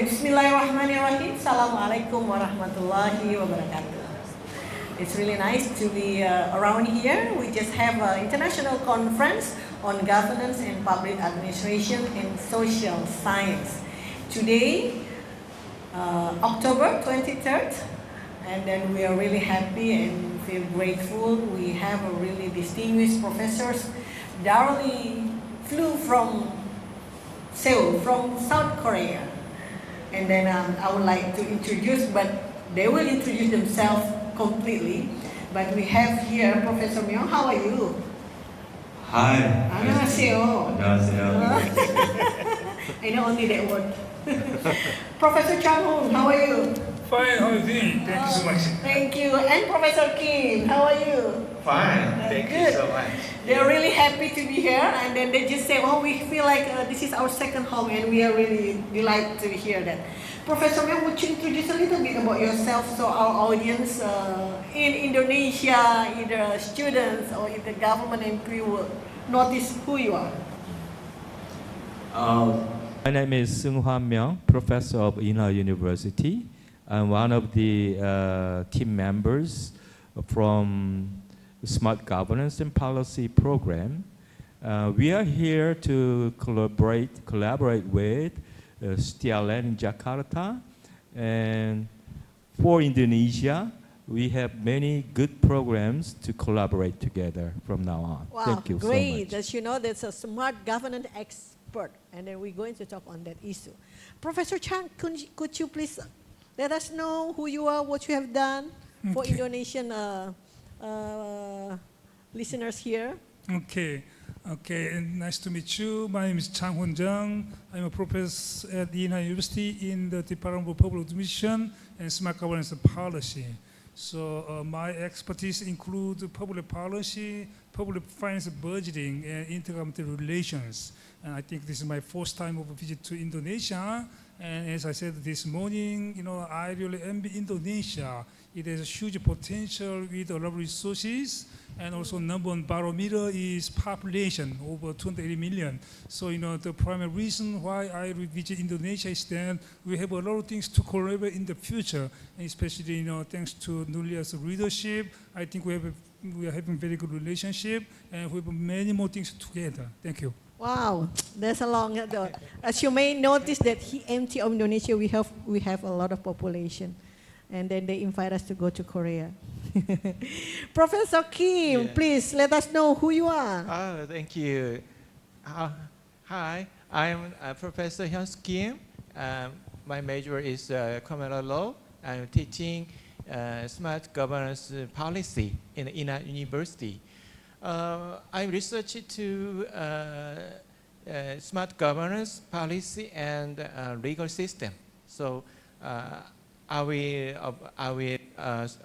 Bismillahirrahmanirrahim. Assalamualaikum warahmatullahi wabarakatuh. It's really nice to be around here. We just have an international conference on governance and public administration in social science. Today, October 23rd, and then we are really happy and feel grateful. We have a really distinguished professors. Darley flew from Seoul, from South Korea. And then I would like to introduce, but they will introduce themselves completely. But we have here Professor Myeong. How are you? Hi. 안녕하세요. 안녕하세요. I know only that word. Professor Changhoon, how are you? Fine, how are you doing? Thank you so much. Thank you. And Professor Kim, how are you? Fine. Thank you Good. so much. They're really happy to be here, and then they just say, "Oh, we feel like this is our second home," and we are really delighted to hear that. Professor Myeong, would you introduce a little bit about yourself so our audience in Indonesia, either students or either government employee, will notice who you are? My name is Seung Myeong, professor of Inha University. I'm one of the team members from the Smart Governance and Policy Program. We are here to collaborate with STIA in Jakarta, and for Indonesia, we have many good programs to collaborate together from now on. Wow, Thank you great. so much. As you know, that's a smart governance expert, and then we're going to talk on that issue. Professor Chang, could you please let us know who you are, what you have done for Okay. Indonesian listeners here? Okay, and nice to meet you. My name is Changhoon. I'm a professor at the Inha University in the Department of Public Administration and Smart Governance and Policy. So my expertise include public policy, public finance budgeting, and intergovernmental relations. And I think this is my first time of a visit to Indonesia. And as I said this morning, I really envy Indonesia. It has a huge potential with a lot of resources, and also number one barometer is population, over 280 million. So the primary reason why I visit Indonesia is that we have a lot of things to collaborate in the future, and especially thanks to Nurliah's leadership, I think we are having very good relationship, and we have many more things together. Thank you. Wow, that's a long. As you may notice that empty of Indonesia, we have a lot of population, and then they invite us to go to Korea. Professor Kim, please let us know who you are. Oh, thank you. Hi, I'm Professor Hyun Kim. My major is criminal law. I'm teaching smart governance policy in Inha University. I researched to smart governance policy and legal system. So I will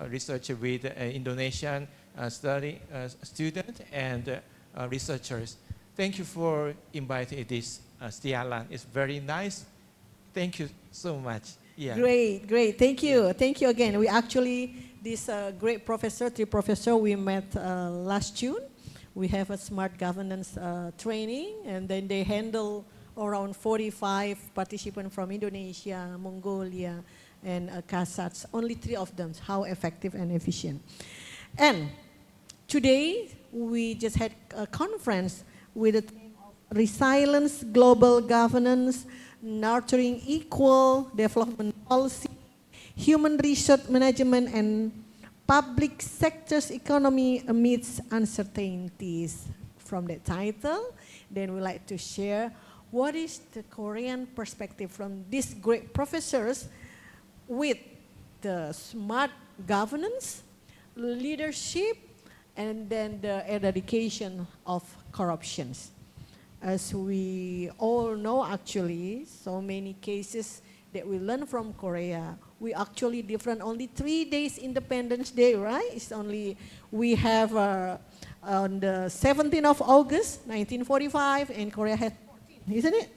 research with Indonesian student and researchers. Thank you for inviting this STIA. It's very nice. Thank you so much. Yeah. Great. Thank you again. We actually, this great professor, we met last June. We have a smart governance training, and then they handle around 45 participants from Indonesia, Mongolia, and Kazakhstan. Only 3 of them. How effective and efficient. And today, we just had a conference with the theme of resilience, global governance, nurturing equal development policy, human resource management, and public sector's economy amidst uncertainties. From that title, then we like to share what is the Korean perspective from these great professors with the smart governance, leadership, and then the eradication of corruptions. As we all know, actually, so many cases that we learn from Korea, we actually different only 3 days Independence Day, right? It's only, we have on the 17th of August, 1945, and Korea had 14, isn't it?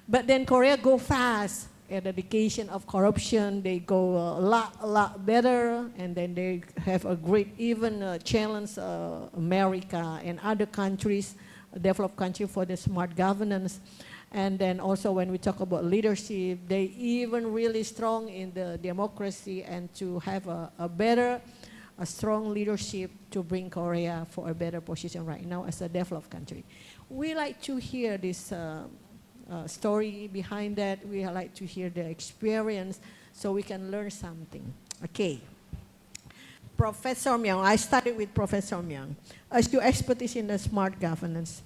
But then Korea go fast. Eradication of corruption, they go a lot better, and then they have a great even challenge America and other countries, developed country for the smart governance. And then also when we talk about leadership, they even really strong in the democracy and to have a strong leadership to bring Korea for a better position right now as a developed country. We like to hear this story behind that. We like to hear the experience so we can learn something. Okay. Professor Myeong, I started with Professor Myeong. As your expertise in the smart governance,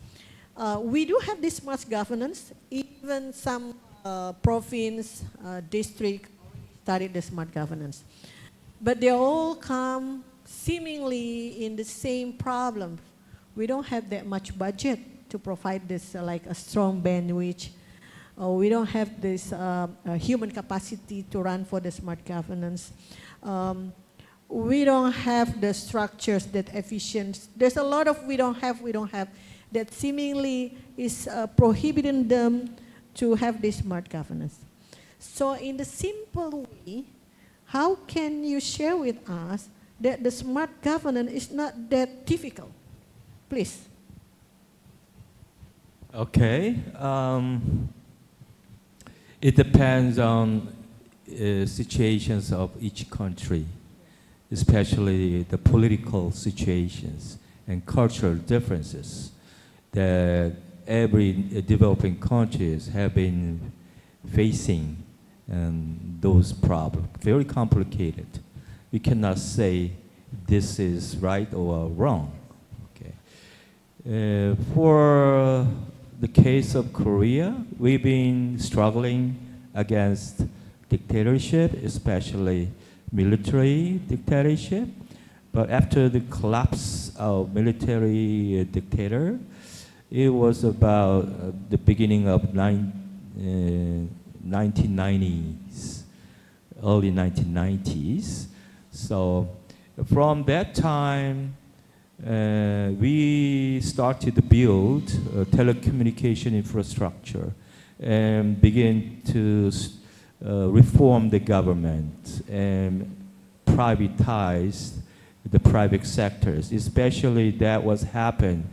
we do have this smart governance. Even some province, district studied the smart governance. But they all come seemingly in the same problem. We don't have that much budget to provide this like a strong bandwidth. We don't have this human capacity to run for the smart governance. We don't have the structures that efficient. There's a lot of we don't have that seemingly is prohibiting them to have this smart governance. So in the simple way, how can you share with us that the smart governance is not that difficult? Please. Okay. It depends on situations of each country, especially the political situations and cultural differences that every developing countries have been facing, and those problems, very complicated. We cannot say this is right or wrong. Okay. For the case of Korea, we've been struggling against dictatorship, especially military dictatorship. But after the collapse of military dictator, it was about the beginning of 1990s, early 1990s. So from that time, we started to build telecommunication infrastructure and begin to reform the government and privatize the private sectors, especially that was happened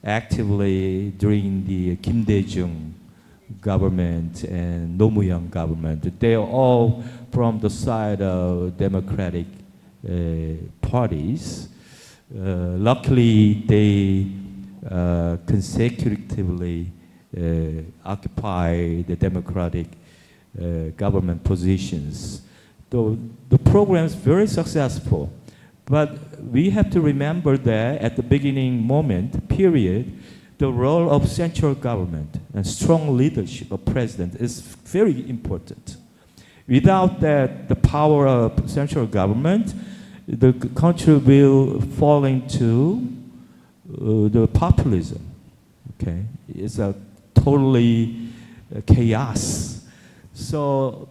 actively during the Kim Dae-jung government and Myeong government. They are all from the side of democratic parties. Luckily, they consecutively occupy the democratic government positions. The program is very successful, but we have to remember that at the beginning period, the role of central government and strong leadership of president is very important. Without that, the power of central government, the country will fall into the populism. Okay, it's a totally chaos. So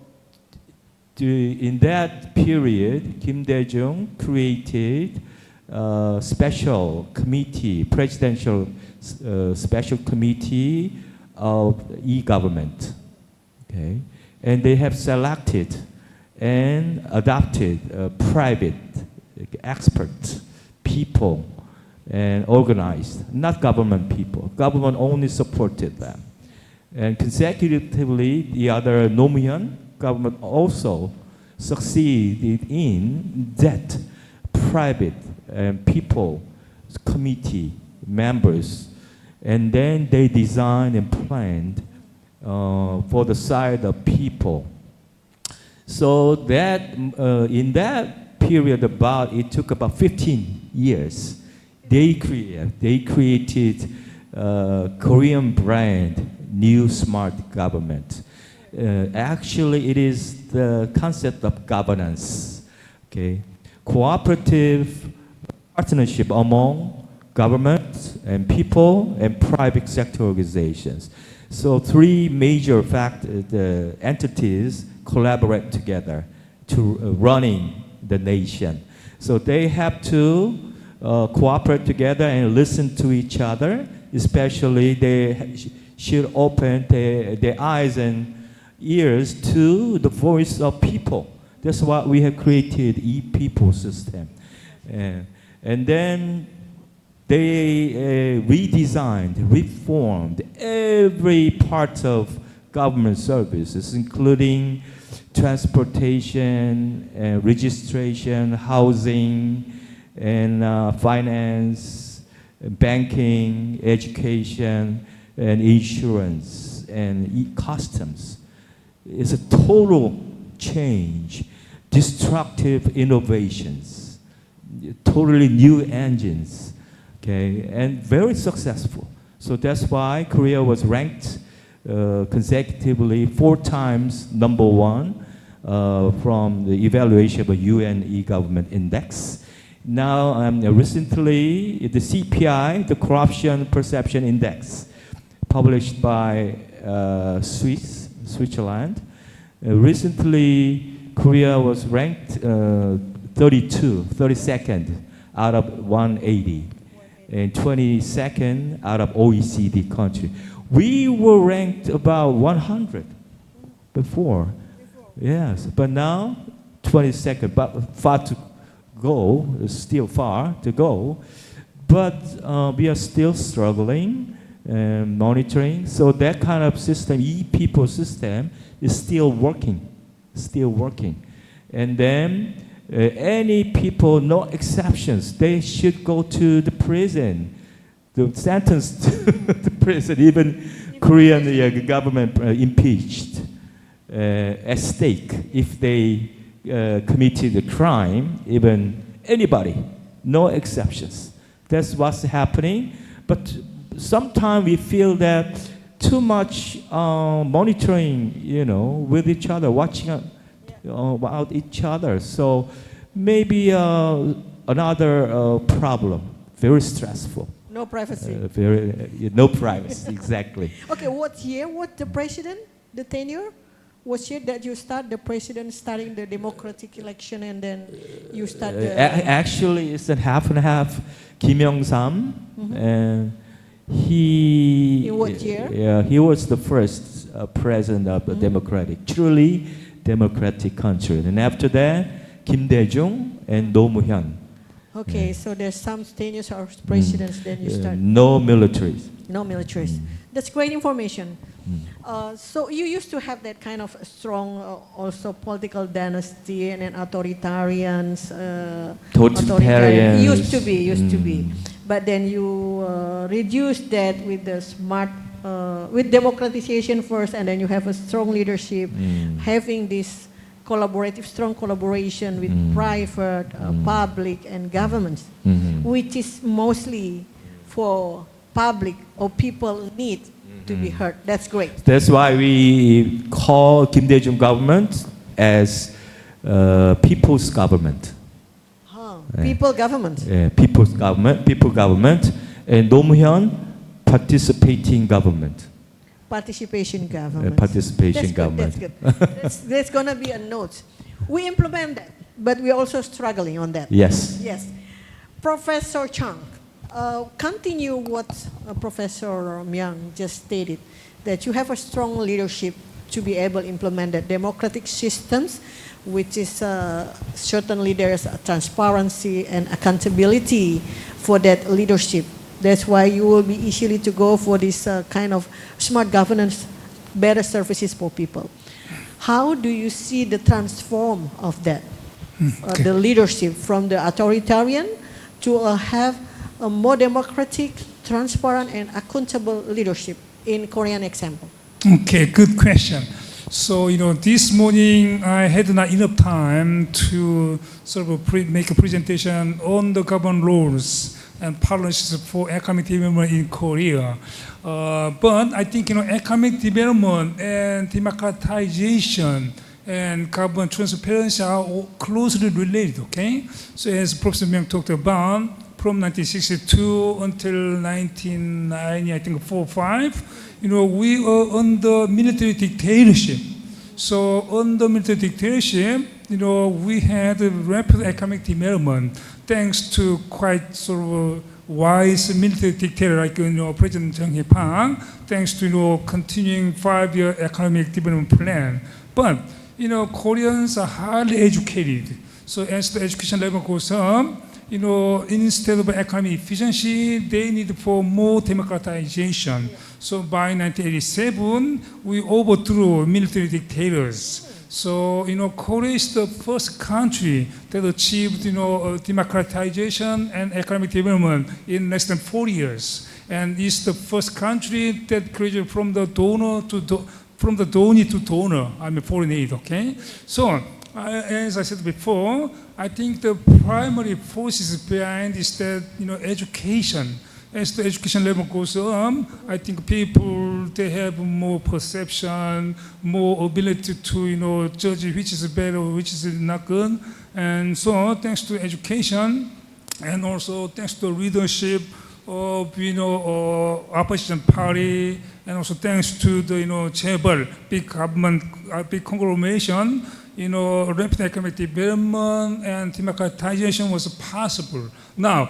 in that period, Kim Dae-jung created a special committee, presidential special committee of e-government. Okay, and they have selected and adopted private experts, people, and organized, not government people. Government only supported them. And consecutively, the other Myeong government also succeeded in that private people committee members. And then they designed and planned for the side of people. So that in that period, it took about 15 years. They created Korean brand new smart government. Actually, it is the concept of governance. Okay, cooperative partnership among government and people and private sector organizations. So three major entities collaborate together to running the nation. So they have to cooperate together and listen to each other. Especially they should open their eyes and ears to the voice of people. That's why we have created e-people system. And then They redesigned, reformed every part of government services, including transportation, registration, housing, and finance, banking, education, and insurance, and customs. It's a total change, destructive innovations, totally new engines, okay, and very successful. So that's why Korea was ranked consecutively 4 times #1 from the evaluation of a UN e-government index. Now, recently, the CPI, the Corruption Perception Index, published by Switzerland. Recently, Korea was ranked 32nd out of 180, and 22nd out of OECD country. We were ranked about 100 before. Yes, but now 22nd, but far to go, still far to go. But we are still struggling and monitoring. So that kind of system, e-people system, is still working. And then any people, no exceptions, they should go to the prison. The sentence to the prison, even Korean government impeached at stake if they committed a crime, even anybody, no exceptions. That's what's happening. But sometimes we feel that too much monitoring, with each other, watching about each other. So maybe another problem, very stressful. No privacy. No privacy, exactly. Okay, what year, the president, the tenure? What year that you start, the president starting the democratic election, and then you start the... Actually, it's a half and half. Kim Yong-sam, and he... In what year? Yeah, he was the first president of a truly democratic country. And after that, Kim Dae-jung and Roh Moo-hyun. Okay, so there's some tenures of presidents, then you start. No militaries. No militaries. That's great information. So you used to have that kind of strong also political dynasty and then authoritarians. Totalitarians. Used to be. But then you reduced that with the smart, with democratization first, and then you have a strong leadership, having this strong collaboration with private, public, and governments, which is mostly for public or people need to be heard. That's great. That's why we call Kim Dae-jung government as people's government. People government. People government, and Roh Moo-hyun, participating government. Participation government. Participation government. That's good. That's going to be a note. We implement that, but we're also struggling on that. Yes. Yes. Professor Chang, continue what Professor Myeong just stated, that you have a strong leadership to be able to implement the democratic systems, which is certainly there's transparency and accountability for that leadership. That's why you will be easily to go for this kind of smart governance, better services for people. How do you see the transform of that, the leadership from the authoritarian to have a more democratic, transparent, and accountable leadership in Korean example? Okay, good question. So, this morning I had not enough time to sort of make a presentation on the government rules and policies for economic development in Korea. But I think, economic development and democratization and government transparency are all closely related, okay? So as Professor Myeong talked about, from 1962 until 1994 or 5, we are under military dictatorship. So under military dictatorship, we had a rapid economic development thanks to quite sort of wise military dictator like President Jung Hee-pak, thanks to continuing 5-year economic development plan. But Koreans are highly educated. So as the education level goes up, instead of economic efficiency, they need for more democratization. So by 1987, we overthrew military dictators. So, Korea is the first country that achieved, democratization and economic development in less than 4 years. And it's the first country that created from the donor to from the donor to donor, foreign aid, okay? So, as I said before, I think the primary forces behind is that, education. As the education level goes up, I think people, they have more perception, more ability to, judge which is better, which is not good. And so, thanks to education, and also thanks to leadership of, opposition party, and also thanks to the, chaebol, big government, big conglomeration, rapid economic development and democratization was possible. Now,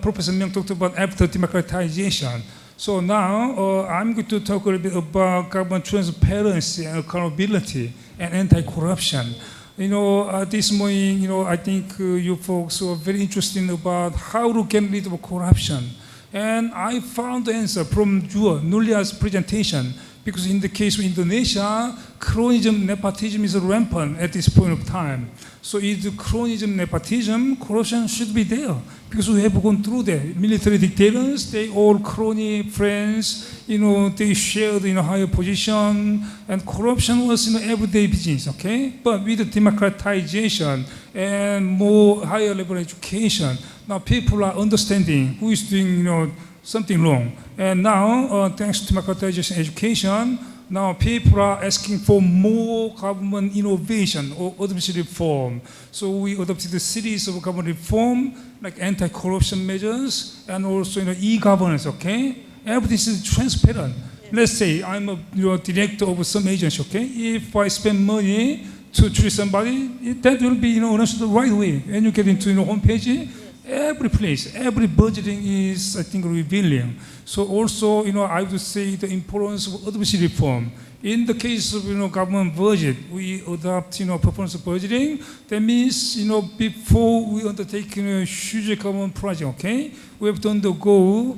Professor Myeong talked about after democratization. So now, I'm going to talk a little bit about government transparency and accountability and anti-corruption. This morning, I think you folks were very interested about how to get rid of corruption. And I found the answer from Nurliah's presentation. Because in the case of Indonesia, cronyism, nepotism is rampant at this point of time. So if cronyism, nepotism, corruption should be there. Because we have gone through that. Military dictators, they all crony friends, they shared higher position, and corruption was everyday business, okay? But with the democratization and more higher level education, now people are understanding who is doing something wrong. And now, thanks to democratization education, now people are asking for more government innovation or administrative reform. So we adopted a series of government reform, like anti-corruption measures, and also e-governance, okay? Everything is transparent. Let's say I'm a director of some agency, okay? If I spend money to treat somebody, that will be announced the right way. And you get into homepage, every place, every budgeting is, I think, revealing. So also, I would say the importance of administrative reform. In the case of, government budget, we adopt, performance budgeting. That means, before we undertake a huge government project, okay, we have to undergo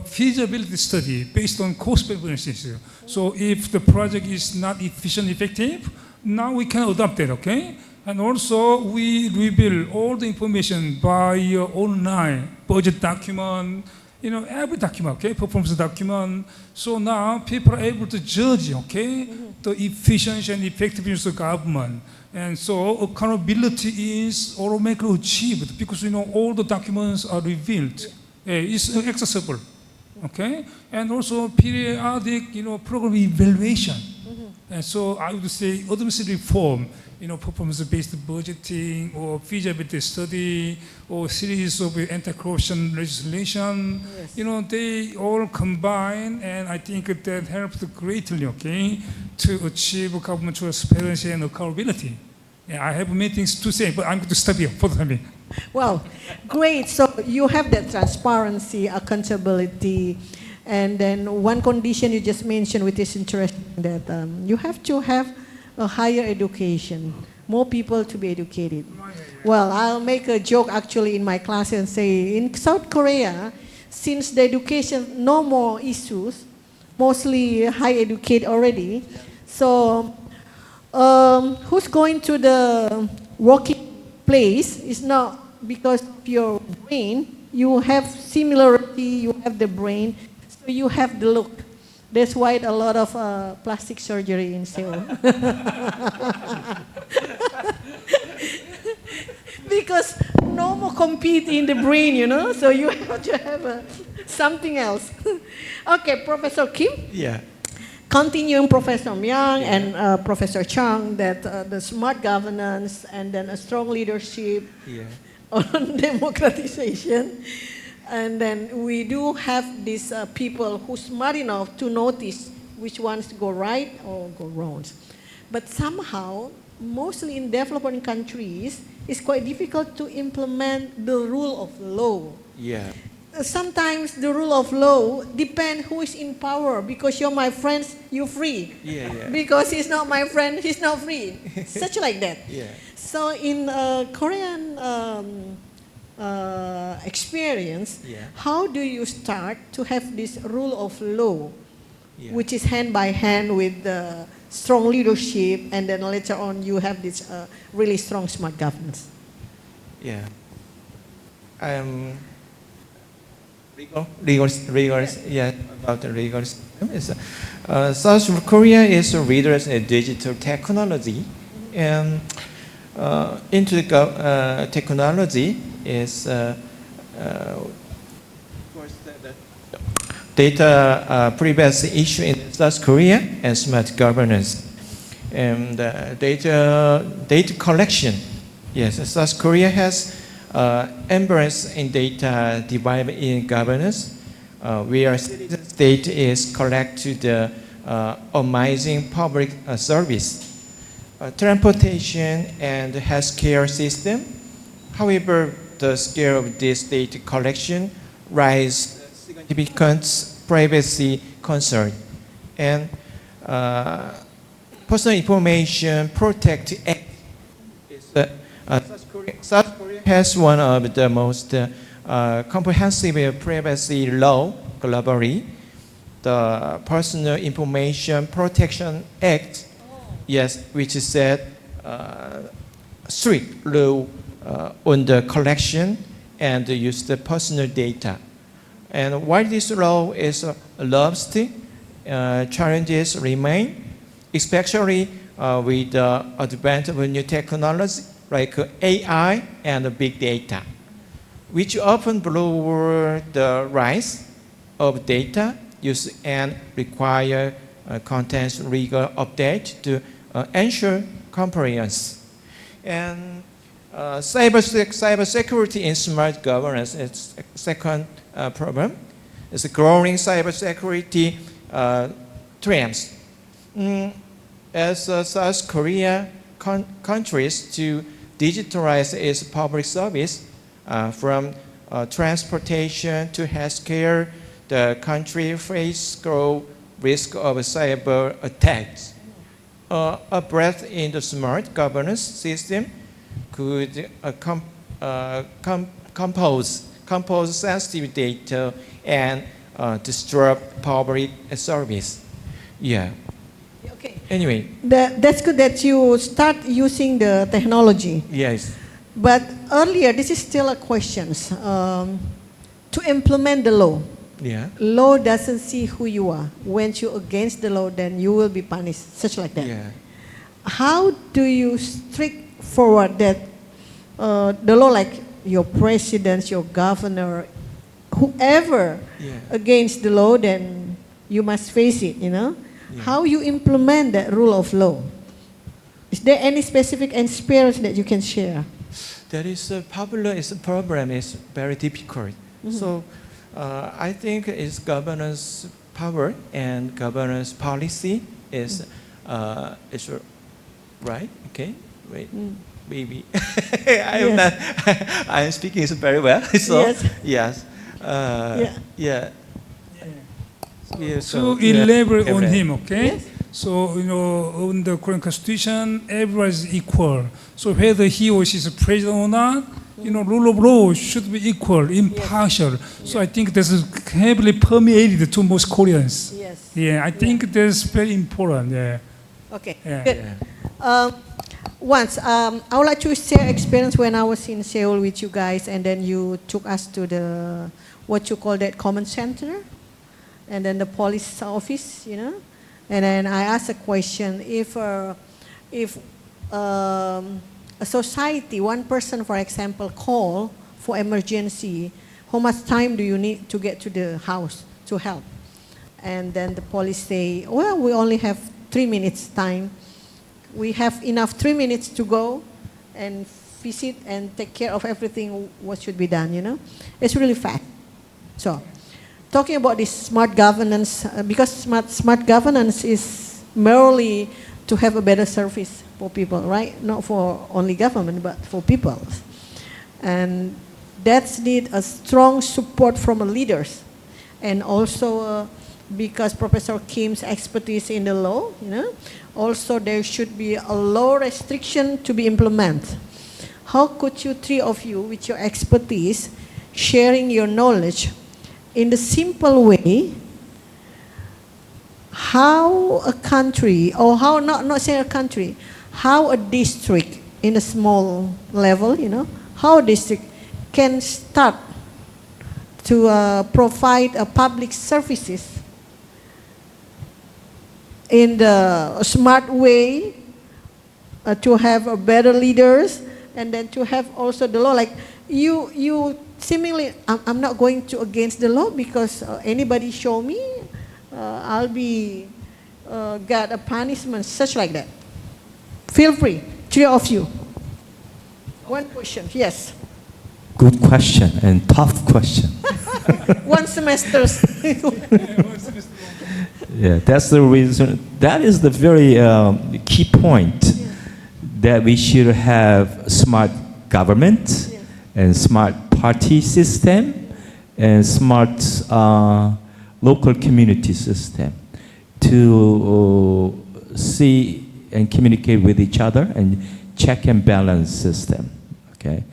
feasibility study based on cost-benefit. So if the project is not efficient, effective, now we can adopt that, okay? And also, we reveal all the information by online, budget document, every document, okay, performance document. So now people are able to judge, okay, the efficiency and effectiveness of government. And so accountability is automatically achieved because, all the documents are revealed. It's accessible, okay? And also periodic, program evaluation. And so I would say administrative reform, performance-based budgeting or feasibility study or series of anti-corruption legislation, yes. They all combine, and I think that helped greatly, okay, to achieve government transparency and accountability. Yeah, I have many things to say, but I'm going to stop here for the time being. Well, great. So you have that transparency, accountability, and then one condition you just mentioned, which is interesting, that you have to have a higher education, more people to be educated. Well, I'll make a joke actually in my class and say, in South Korea, since the education, no more issues, mostly high educated already, so who's going to the working place is not because of your brain, you have similarity, you have the brain, so you have the look. That's why a lot of plastic surgery in Seoul. Because no more compete in the brain, so you have to have something else. Okay, Professor Kim? Yeah. Continuing Professor Myeong and Professor Chung, that the smart governance and then a strong leadership on democratization. And then we do have these people who smart enough to notice which ones go right or go wrong. But somehow, mostly in developing countries, it's quite difficult to implement the rule of law. Yeah. sometimes the rule of law depend who is in power. Because you're my friend, you're free. Yeah, yeah. Because he's not my friend, he's not free. Such like that. Yeah. So in Korean experience, Yeah. how do you start to have this rule of law, Yeah. which is hand by hand with the strong leadership, and then later on you have this really strong smart governance? Yeah. Legal, yeah, about the legal system. South Korea is a leader in digital technology, and into the technology is data privacy issue in South Korea and smart governance, and data collection. Yes, South Korea has embraced in data development in governance, where citizen state is collect to the amazing public service, transportation and healthcare system. However, the scale of this data collection rise significant privacy concern, and personal information protect act is South Korea has one of the most comprehensive privacy law globally. The Personal Information Protection Act, yes, which said strict law on the collection and the use of personal data. And while this law is lost, challenges remain, especially with the advent of new technology like AI and big data, which often blow the rise of data use and require content legal update to ensure compliance. And cybersecurity in smart governance is second problem. It's a growing cybersecurity trends. As South Korea countries to digitalize its public service, from transportation to healthcare, the country faces growing risk of cyber attacks. A breadth in the smart governance system could compose sensitive data and disrupt public service. Yeah. Okay. Anyway. That's good that you start using the technology. Yes. But earlier, this is still a question. To implement the law, Yeah. law doesn't see who you are. When you're against the law, then you will be punished, such like that. Yeah. How do you strict forward that the law, like your president, your governor, whoever against the law, then you must face it, you know? Yeah. How you implement that rule of law? Is there any specific experience that you can share? That is popular. It's a problem. It's very difficult. So I think it's governance power and governance policy is right. Okay, wait, maybe I'm not. I'm speaking very well. So Yes. yeah. To elaborate on Right. him, okay? Yes. So, in the Korean Constitution, everyone is equal. So whether he or she is a president or not, rule of law should be equal, impartial. So I think this is heavily permeated to most Koreans. Yes. Yeah, I think that's very important. Yeah. Okay. Yeah. Good. Once, I would like to share experience when I was in Seoul with you guys, and then you took us to the what you call that command center, and then the police office, And then I asked a question: if a society, one person, for example, call for emergency, how much time do you need to get to the house to help? And then the police say, well, we only have 3 minutes time. We have enough 3 minutes to go and visit and take care of everything what should be done, It's really fact. So, talking about this smart governance, because smart governance is merely to have a better service for people, right? Not for only government, but for people. And That's need a strong support from leaders, and also because Professor Kim's expertise in the law, also there should be a law restriction to be implemented. How could you, three of you, with your expertise, sharing your knowledge in the simple way, how a country, or how not say a country, how a district in a small level, how a district can start to provide public services in the smart way, to have better leaders, and then to have also the law. Like you seemingly, I'm not going to against the law, because anybody show me, I'll be got a punishment, such like that. Feel free, three of you. One question, yes. Good question and tough question. One semester. Yeah, that's the reason. That is the very key point, that we should have smart government and smart party system and smart local community system to see and communicate with each other, and check and balance system. Okay.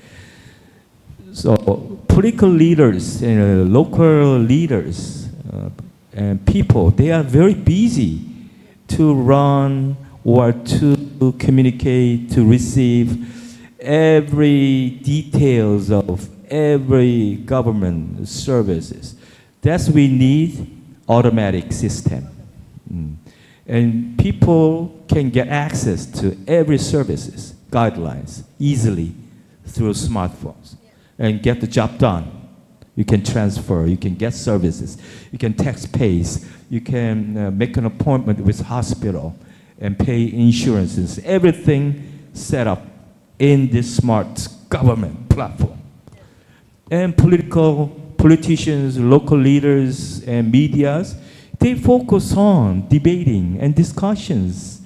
So political leaders, local leaders, and people, they are very busy to run or to communicate, to receive every details of every government services. That's we need automatic system. And people can get access to every services, guidelines, easily through smartphones, and get the job done. You can transfer, you can get services, you can tax pays, you can make an appointment with hospital and pay insurances, everything set up in this smart government platform. And politicians, local leaders, and medias, they focus on debating and discussions.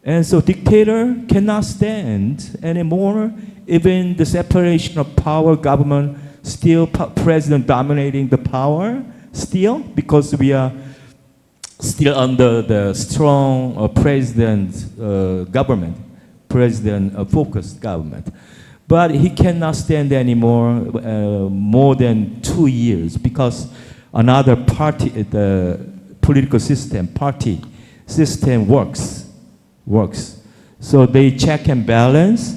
And so dictator cannot stand anymore, even the separation of power, government, still president dominating the power, still, because we are still under the strong president government, president-focused government. But he cannot stand anymore more than 2 years, because another party, the political system, party system works. So they check and balance,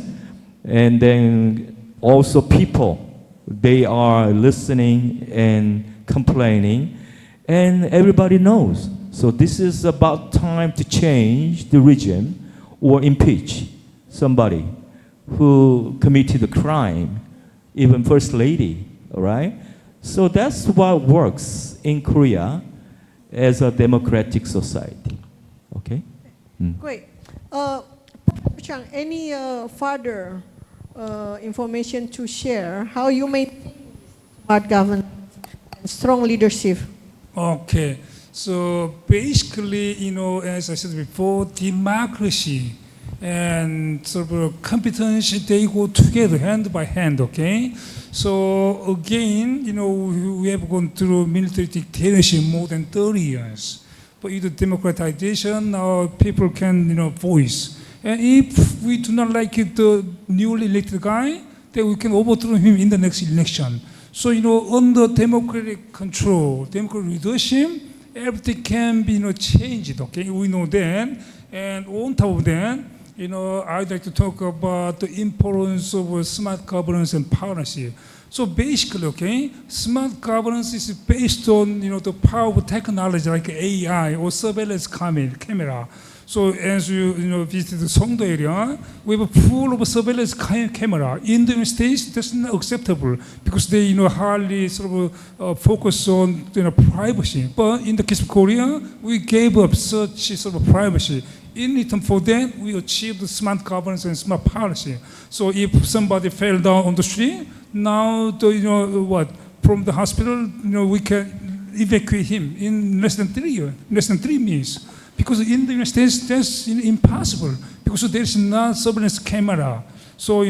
and then also people, they are listening and complaining, and everybody knows. So this is about time to change the regime or impeach somebody who committed a crime, even first lady, all right? So that's what works in Korea as a democratic society, okay? Great. Chang, any further information to share, how you maintain smart governance and strong leadership? Okay, so basically, as I said before, democracy and sort of competence, they go together hand by hand, okay? So again, we have gone through military dictatorship more than 30 years. But with the democratization, now people can, voice. And if we do not like the newly elected guy, then we can overthrow him in the next election. So, under democratic control, democratic leadership, everything can be, changed, okay? We know that. And on top of that, I'd like to talk about the importance of smart governance and policy. So basically, okay, smart governance is based on, the power of technology like AI or surveillance camera. So as you visited the Seung area, we have a full of surveillance camera. In the United States, that's not acceptable because they hardly sort of focus on privacy. But in the case of Korea, we gave up such sort of privacy. In return for that, we achieved smart governance and smart policy. So if somebody fell down on the street, now from the hospital, we can evacuate him in less than 3 minutes. Because in the United States, that's impossible because there is no surveillance camera. So,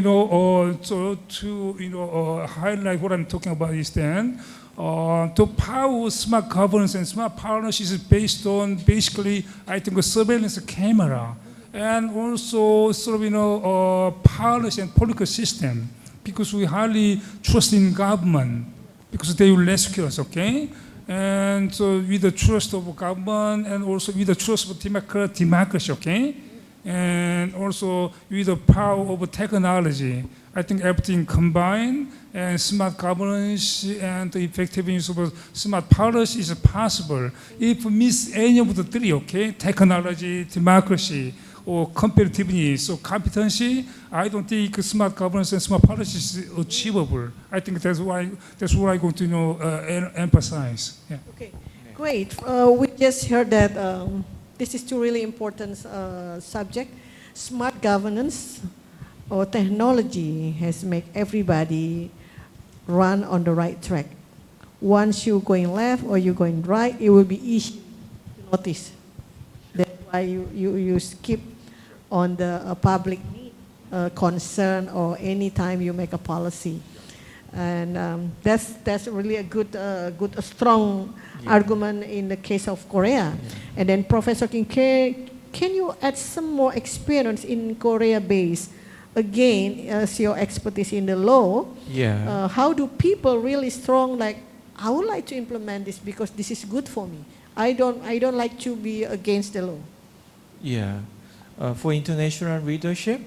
so to, highlight what I'm talking about is then, to power smart governance and smart partnership is based on basically, I think, a surveillance camera and also sort of, policy and political system, because we highly trust in government because they will rescue us, okay? And so with the trust of government and also with the trust of democracy, okay? And also with the power of technology, I think everything combined and smart governance and the effective use of smart policy is possible. If we miss any of the three, okay, technology, democracy, or competitiveness or competency, I don't think smart governance and smart policy is achievable. I think that's what I'm going to emphasize. Yeah. Okay, great. We just heard that this is two really important subject. Smart governance or technology has made everybody run on the right track. Once you're going left or you're going right, it will be easy to notice. That's why you skip on the public need, concern or any time you make a policy. And that's really a good, strong argument in the case of Korea. And then Professor Kim, can you add some more experience in Korea base? Again, as your expertise in the law, how do people really strong like, I would like to implement this because this is good for me. I don't like to be against the law. Yeah. For international leadership,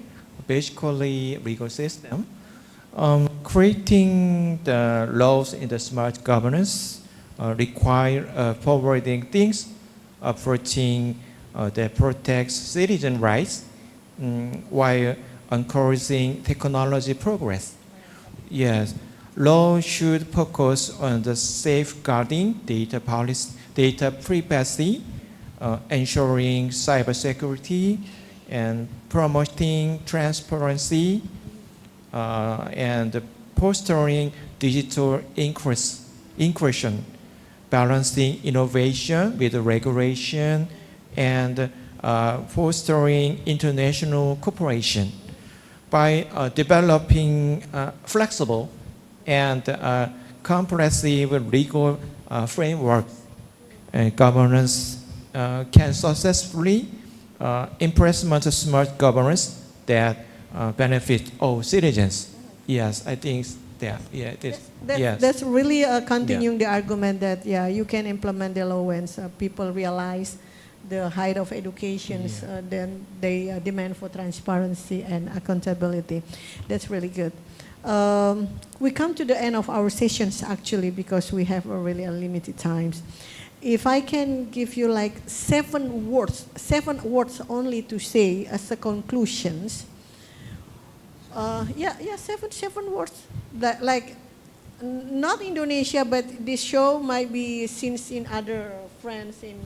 basically legal system, creating the laws in the smart governance require forwarding things, approaching that protects citizen rights while encouraging technology progress. Yes, law should focus on the safeguarding data privacy, ensuring cybersecurity, and promoting transparency, and fostering digital inclusion, balancing innovation with regulation, and fostering international cooperation. By developing flexible and comprehensive legal framework, governance can successfully implement a smart governance that benefit all citizens. Yes, I think that. Yeah, that's really continuing the argument that you can implement the law when people realize the height of education, then they demand for transparency and accountability. That's really good. We come to the end of our sessions actually because we have really unlimited times. If I can give you like 7 words only to say as a conclusions. Seven words. That, like, not Indonesia, but this show might be seen in other friends in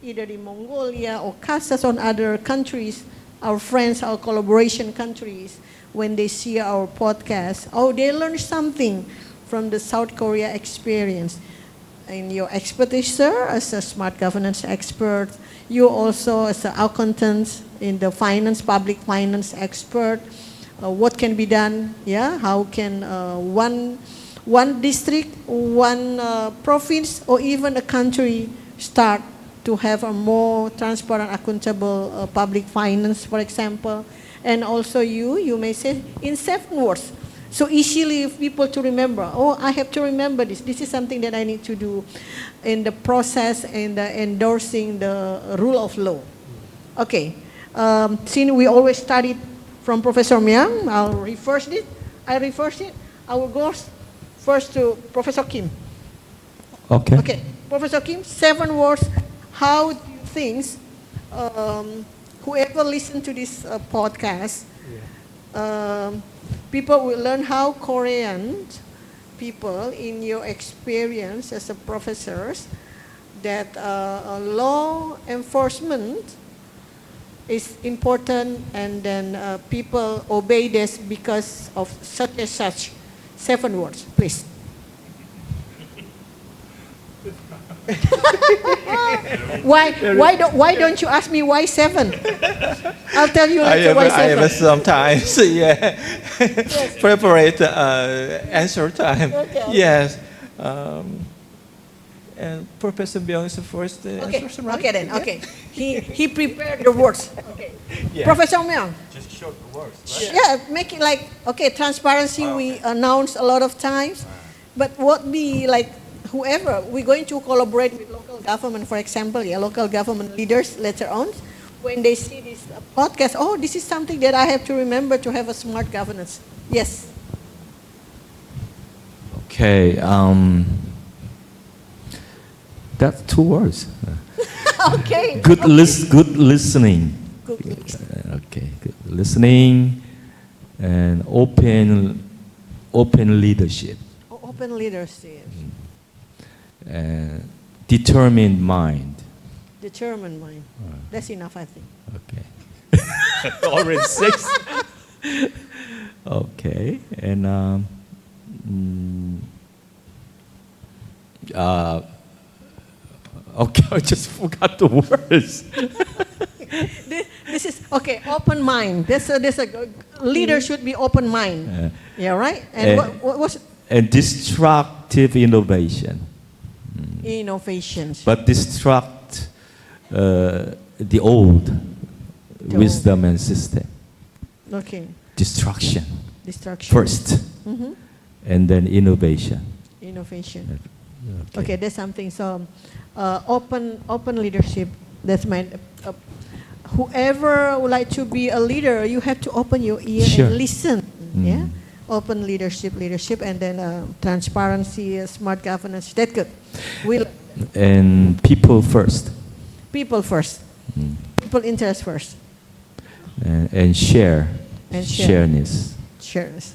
either in Mongolia or Kazakhstan or other countries, our friends, our collaboration countries, when they see our podcast, they learn something from the South Korea experience. In your expertise, sir, as a smart governance expert, you also as an accountant in the finance, public finance expert, what can be done, how can one district, one province, or even a country start to have a more transparent, accountable public finance, for example. And also you may say in 7 words, so easily people to remember, I have to remember this. This is something that I need to do in the process and endorsing the rule of law. Okay, since we always studied from Professor Myeong, I reverse it. I will go first to Professor Kim. Okay, Professor Kim, 7 words. How do you think whoever listen to this podcast, people will learn how Korean people, in your experience as a professors, that law enforcement is important, and then people obey this because of such and such. 7 words, please. Why don't you ask me why 7? I'll tell you later why 7. I have sometimes, yeah, preparate answer time. Okay. Yes. And Professor Myeong is the first Okay. answer, right? Okay then. Okay. He prepared the words. Okay. Yeah. Professor Myeong. Just short words, right? Yeah, make it like, okay, transparency we announce a lot of times, but what be like, whoever, we're going to collaborate with local government, for example, local government leaders later on, when they see this podcast, oh, this is something that I have to remember to have a smart governance. Yes. Okay. That's 2 words. Okay. Good listening. Good listening. Okay, good listening and open leadership. Open leadership. Determined mind. Determined mind. That's enough, I think. Okay. Already 6. Okay, and okay, I just forgot the words. This is, okay, open mind. There's a leader should be open mind. Yeah, right? And what was And destructive innovation. innovations? But destruct the old wisdom and system. Okay. Destruction Destruction. first, Mhm. and then innovation. Innovation. Okay, there's something. So, open leadership. That's my. Whoever would like to be a leader, you have to open your ear Sure. and listen. Mm. Yeah. Open leadership, and then transparency, smart governance. That's good. And people first. People first. Mm. People interest first. And share. And share. Shareness. Shares.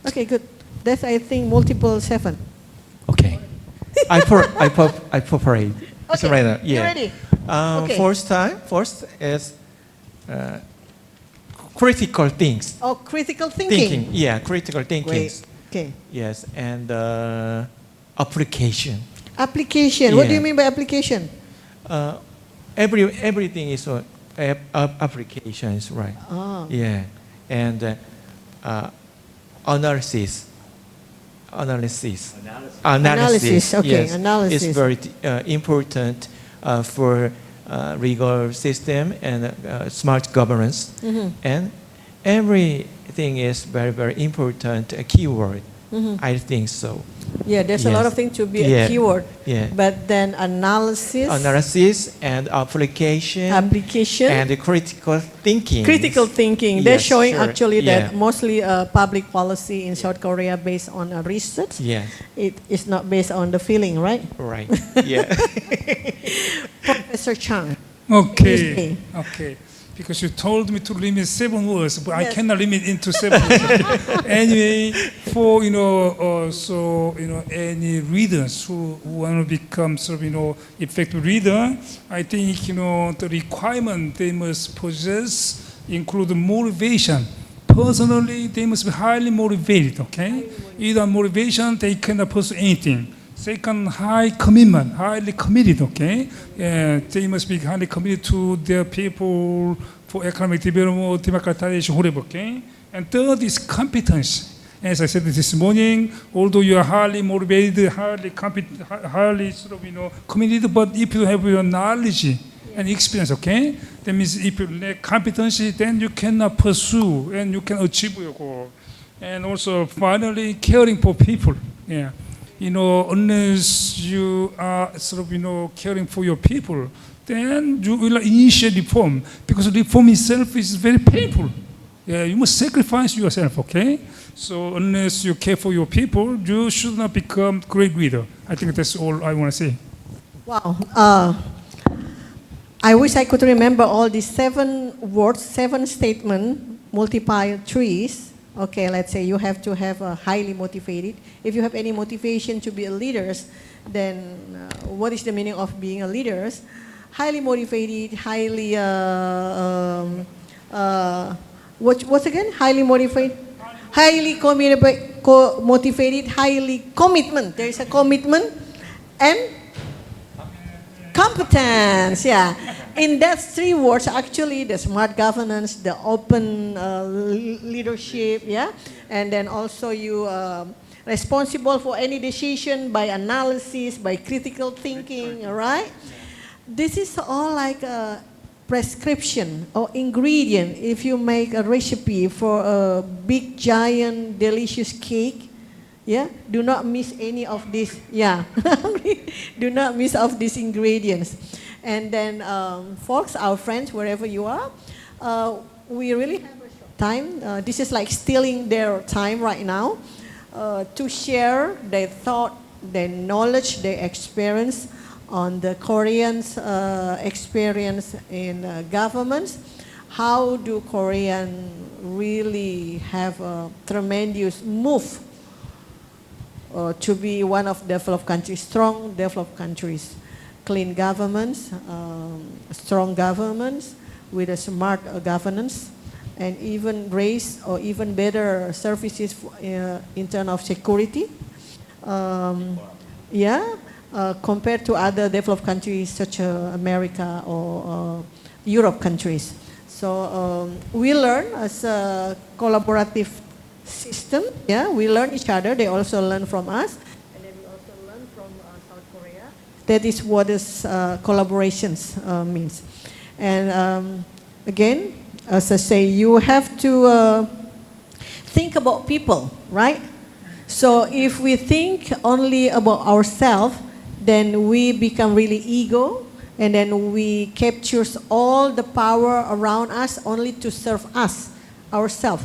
Okay, good. That's, I think, multiple 7. Okay. I preparate. Okay, Right, you yeah. ready? Okay. First is critical things. Oh, critical thinking. Yeah, critical thinking. Great. Okay. Yes, and application. Application. What do you Yeah. mean by application? Everything is applications, right? Ah. Yeah, and analysis. Analysis, Analysis. okay, Yes, analysis. is very important for legal system and smart governance. Mhm. And everything is very, very important keyword. Mhm. I think so. Yeah, there's a lot Yes. of things to be a Yeah. keyword. Yeah. But then analysis, And application. application, And critical thinking. critical thinking. They're Yes, showing sure. actually Yeah. that mostly public policy in South Korea based on research. Yes, It is not based on the feeling, right? right. Yeah. Professor Chang. Okay. Okay. Because you told me to limit 7 words, but I Yes. cannot limit into 7 words. Anyway, for any readers who want to become sort of effective reader, I think the requirement they must possess include motivation. Personally, they must be highly motivated. Okay, either motivation they cannot pursue anything. Second, high commitment, highly committed, okay? They must be highly committed to their people for economic development or democratization, whatever, okay? And third is competence. As I said this morning, although you are highly motivated, highly competent, highly committed, but if you have your knowledge and experience, okay? That means if you lack competency, then you cannot pursue and you can achieve your goal. And also, finally, caring for people, yeah. Unless you are caring for your people, then you will initiate reform, because reform itself is very painful. Yeah, you must sacrifice yourself, okay? So unless you care for your people, you should not become great leader. I think that's all I want to say. Wow. I wish I could remember all these 7 words, 7 statements, multiply 3s. Okay, let's say you have to have a highly motivated. If you have any motivation to be a leader, then what is the meaning of being a leader? Highly motivated, highly, what's again? Highly motivated, highly motivated, highly commitment. There is a commitment and Competence, yeah. In that three words, actually, the smart governance, the open leadership, yeah, and then also you responsible for any decision by analysis, by critical thinking, all right? This is all like a prescription or ingredient if you make a recipe for a big, giant, delicious cake. Yeah, do not miss any of these. Yeah, do not miss of these ingredients. And then, folks, our friends, wherever you are, we really have a short time. This is like stealing their time right now to share their thought, their knowledge, their experience on the Koreans' experience in governments. How do Koreans really have a tremendous move to be one of developed countries, strong developed countries, clean governments, strong governments with a smart governance, and even raise or even better services in terms of security. Compared to other developed countries such as America or Europe countries. So we learn as a collaborative system. Yeah, we learn each other. They also learn from us, and then we also learn from South Korea. That is what is collaborations means. And again, as I say, you have to think about people, right? So if we think only about ourselves, then we become really ego, and then we capture all the power around us only to serve us, ourselves.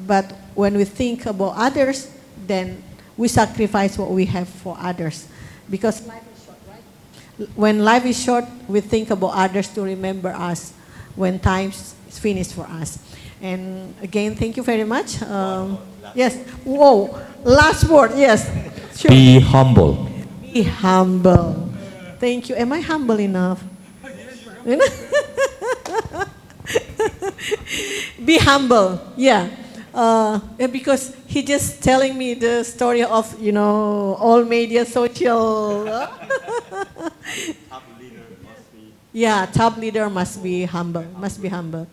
But when we think about others, then we sacrifice what we have for others. Because life is short, right? When life is short, we think about others to remember us when time is finished for us. And again, thank you very much. Yes. Whoa. Last word. Yes. Sure. Be humble. Be humble. Thank you. Am I humble enough? Be humble. Yeah. Because he just telling me the story of, all media social. Yeah, top leader must be humble. Must be humble.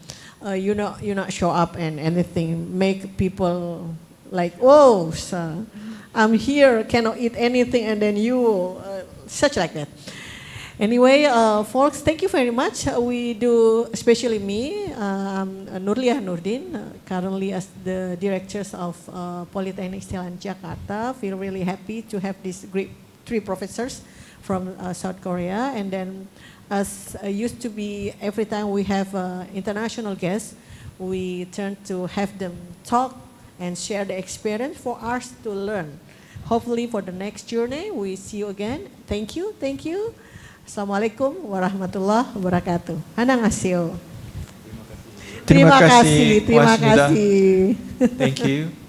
You not show up and anything. Make people like, oh, sir, I'm here, cannot eat anything, and then you, such like that. Anyway, folks, thank you very much. We do, especially me, I'm Nurliah Nurdin, currently as the directors of Politeknik in Jakarta. Feel really happy to have these great three professors from South Korea. And then, as used to be, every time we have international guests, we turn to have them talk and share the experience for us to learn. Hopefully for the next journey, we see you again. Thank you, thank you. Assalamualaikum warahmatullahi wabarakatuh. Annyeonghaseyo. Terima kasih. Terima kasih. Thank you.